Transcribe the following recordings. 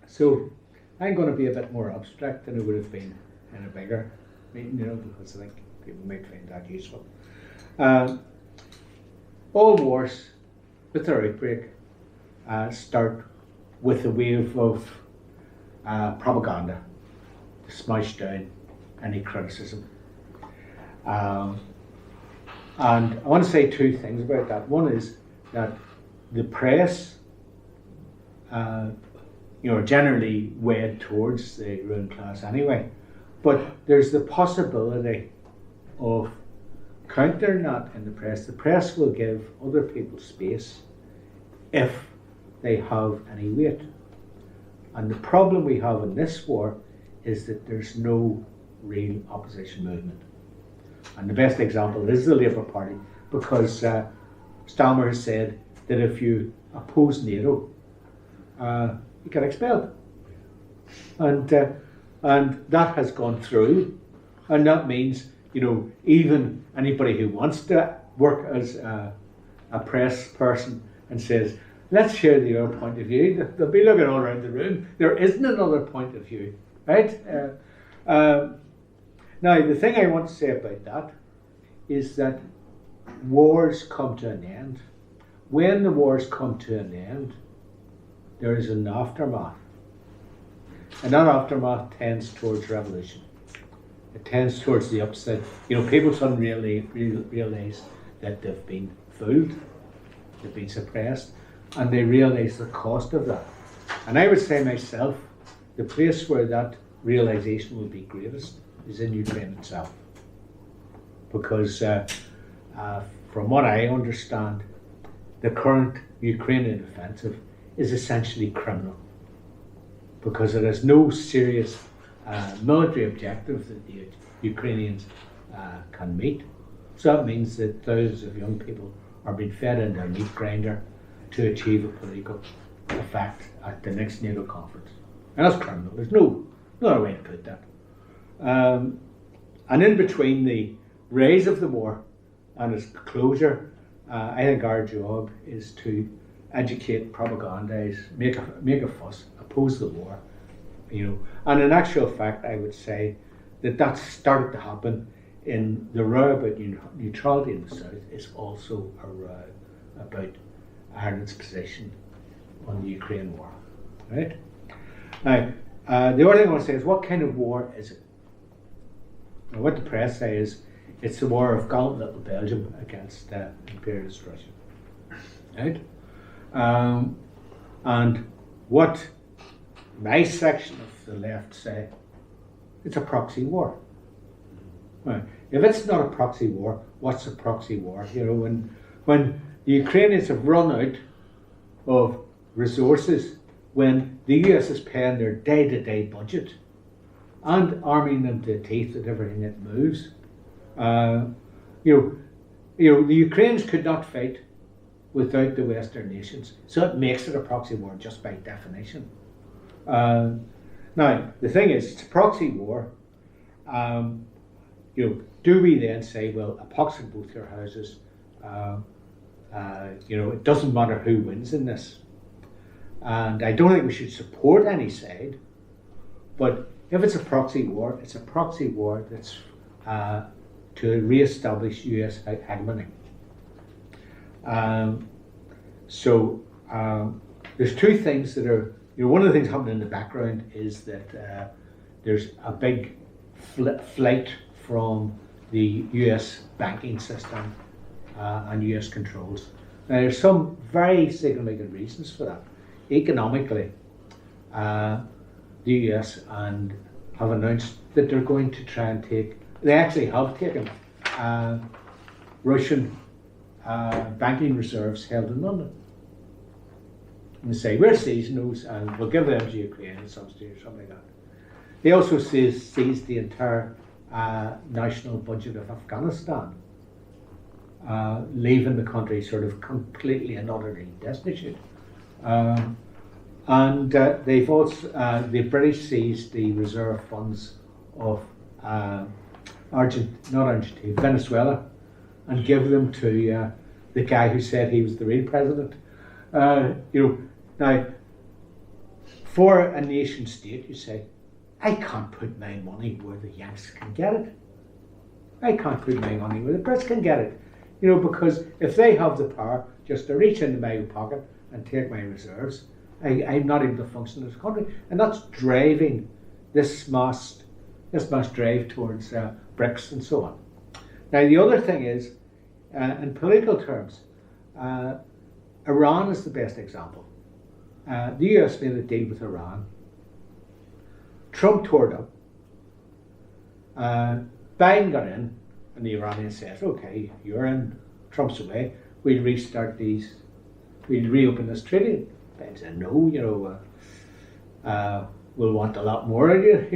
So I'm going to be a bit more abstract than it would have been in a bigger meeting, because I think people might find that useful. All wars, with their outbreak, start with a wave of propaganda to smash down any criticism. And I want to say two things about that. One is that the press, generally weighed towards the ruling class anyway, but there's the possibility of countering that in the press. The press will give other people space if they have any weight. And the problem we have in this war is that there's no real opposition movement. And the best example is the Labour Party, because Stalmer has said that if you oppose NATO, you get expelled. And that has gone through, and that means, even anybody who wants to work as a press person and says, let's share the other point of view, they'll be looking all around the room. There isn't another point of view, right? Now, the thing I want to say about that is that wars come to an end. When the wars come to an end, there is an aftermath. And that aftermath tends towards revolution. It tends towards the upside. People suddenly realize that they've been fooled, they've been suppressed, and they realize the cost of that. And I would say myself, the place where that realization will be greatest is in Ukraine itself. Because from what I understand, the current Ukrainian offensive is essentially criminal, because it has no serious military objective that the Ukrainians can meet. So that means that thousands of young people are being fed into a meat grinder to achieve a political effect at the next NATO conference. And that's criminal. There's no other way to put that. And in between the rise of the war and its closure, I think our job is to educate, propagandize, make a fuss, oppose the war, And in actual fact, I would say that started to happen in the row about neutrality in the South is also a row about Ireland's position on the Ukraine war, right? Now, the other thing I want to say is, what kind of war is it? Now, what the press say is, it's the war of gallant little Belgium against imperialist Russia, right? And what my section of the left say, it's a proxy war. Right. If it's not a proxy war, what's a proxy war? When the Ukrainians have run out of resources, when the US is paying their day-to-day budget and arming them to the teeth with everything that moves, the Ukrainians could not fight without the Western nations, so it makes it a proxy war just by definition. Now, the thing is, it's a proxy war. Do we then say, well, epoxy both your houses? It doesn't matter who wins in this. And I don't think we should support any side. But if it's a proxy war, it's a proxy war that's to re-establish US hegemony. There's two things that are, one of the things happening in the background is that there's a big flight from the US banking system and US controls. Now, there's some very significant reasons for that. Economically, the US have announced that they're going to try and they actually have taken Russian banking reserves held in London. And they say, we're seizing those and we'll give them to Ukraine at some stage or something like that. They also seized the entire national budget of Afghanistan, leaving the country sort of completely and utterly destitute. They've also, the British seized the reserve funds of Venezuela, and give them to the guy who said he was the real president. Now, for a nation state, you say, I can't put my money where the Yanks can get it. I can't put my money where the Brits can get it. Because if they have the power just to reach into my pocket and take my reserves, I'm not able to function as a country. And that's driving this mass drive towards BRICS and so on. Now, the other thing is, in political terms, Iran is the best example. The US made a deal with Iran. Trump tore it up. Biden got in, and the Iranians said, okay, you're in, Trump's away, we'll restart these, we'll reopen this treaty. Biden said, no, we'll want a lot more of you,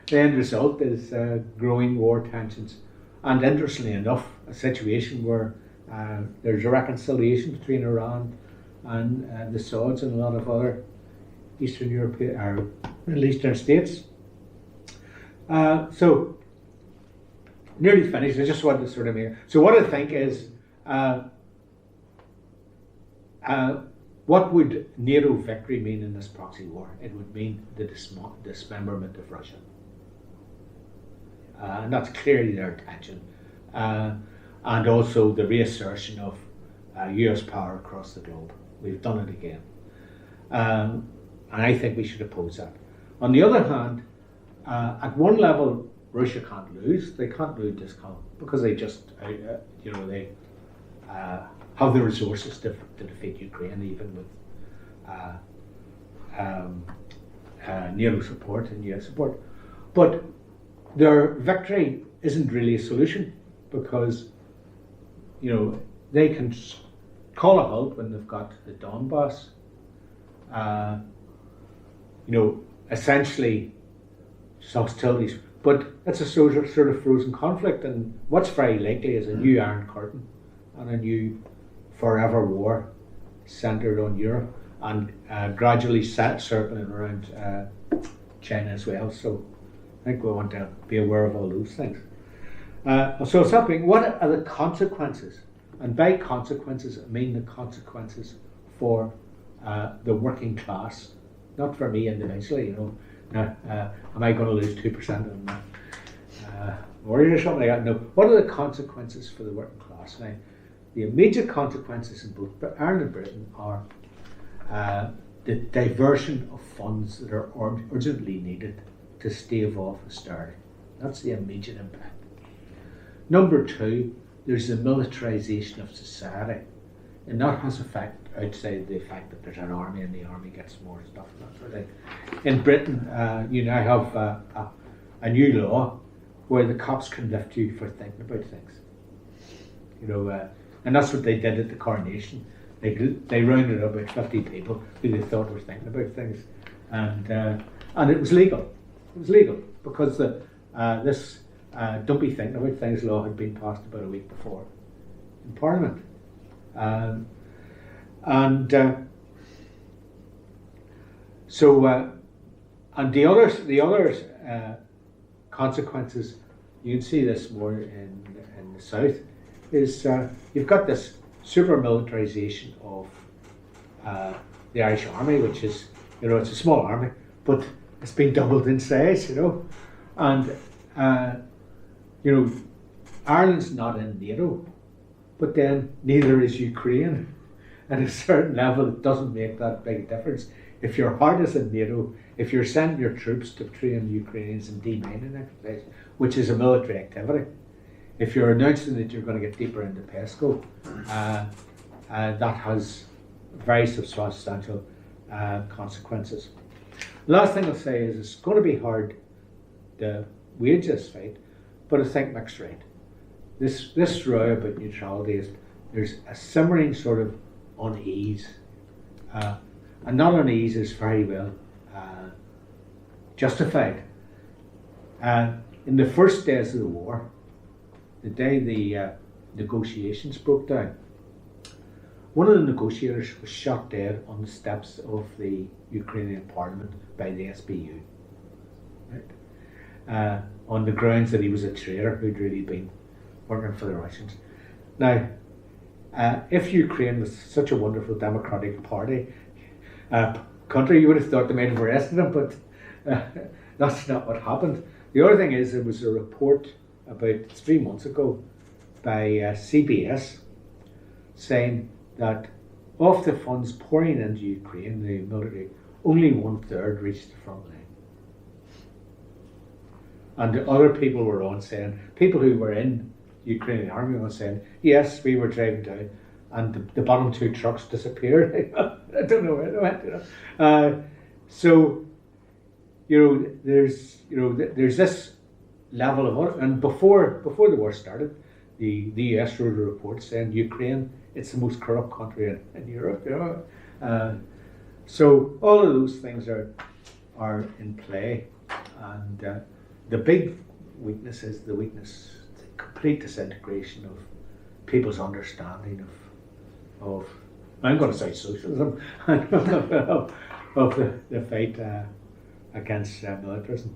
The end result is growing war tensions. And interestingly enough, a situation where there's a reconciliation between Iran and the Sauds and a lot of other Eastern European or Middle Eastern states. So, nearly finished. I just wanted to sort of make. So, what I think is, what would NATO victory mean in this proxy war? It would mean the dismemberment of Russia. And that's clearly their intention. And also the reassertion of US power across the globe. We've done it again. And I think we should oppose that. On the other hand, at one level, Russia can't lose. They can't lose this conflict because they just, they have the resources to defeat Ukraine, even with NATO support and US support. But their victory isn't really a solution because, they can call a halt when they've got the Donbass. Essentially hostilities, but it's a sort of frozen conflict, and what's very likely is a new Iron Curtain and a new forever war centred on Europe and gradually circling around China as well. So I think we want to be aware of all those things. So it's happening. What are the consequences? And by consequences, I mean the consequences for the working class, not for me individually. Am I going to lose 2% of my mortgage or something like that? No. What are the consequences for the working class? Now, the immediate consequences in both Ireland and Britain are the diversion of funds that are urgently needed to stave off austerity. That's the immediate impact. Number two, there's the militarisation of society, and that has effect outside the fact that there's an army and the army gets more stuff and that sort of thing. In Britain, you now have a new law where the cops can lift you for thinking about things. And that's what they did at the coronation. They rounded up about 50 people who they thought were thinking about things, and it was legal. It was legal because this don't be thinking about things law had been passed about a week before in Parliament. And the other consequences, you can see this more in the south, is you've got this super militarisation of the Irish Army, which is, it's a small army, but it's been doubled in size, and Ireland's not in NATO, but then neither is Ukraine. At a certain level, it doesn't make that big a difference. If your heart is in NATO, if you're sending your troops to train Ukrainians in demining exercise, which is a military activity, if you're announcing that you're going to get deeper into PESCO, that has very substantial consequences. The last thing I'll say is it's going to be hard to wage this fight, but I think mixed right. This row about neutrality is, there's a simmering sort of unease, and that unease is very well justified. In the first days of the war, the day the negotiations broke down, one of the negotiators was shot dead on the steps of the Ukrainian parliament by the SBU, right? On the grounds that he was a traitor who'd really been working for the Russians. Now, if Ukraine was such a wonderful democratic party, country. You would have thought they might have arrested him, but that's not what happened. The other thing is, there was a report about 3 months ago by CBS saying that of the funds pouring into Ukraine, the military, only 1/3 reached the front line. And the other people were on saying, people who were in the Ukrainian army were saying, yes, we were driving down, and the bottom 2 trucks disappeared. I don't know where they went. So, there's this level of, and before the war started, the US wrote a report saying Ukraine, it's the most corrupt country in Europe. So all of those things are in play, and the big weakness is the complete disintegration of people's understanding of I'm going to say socialism, of the fight against militarism.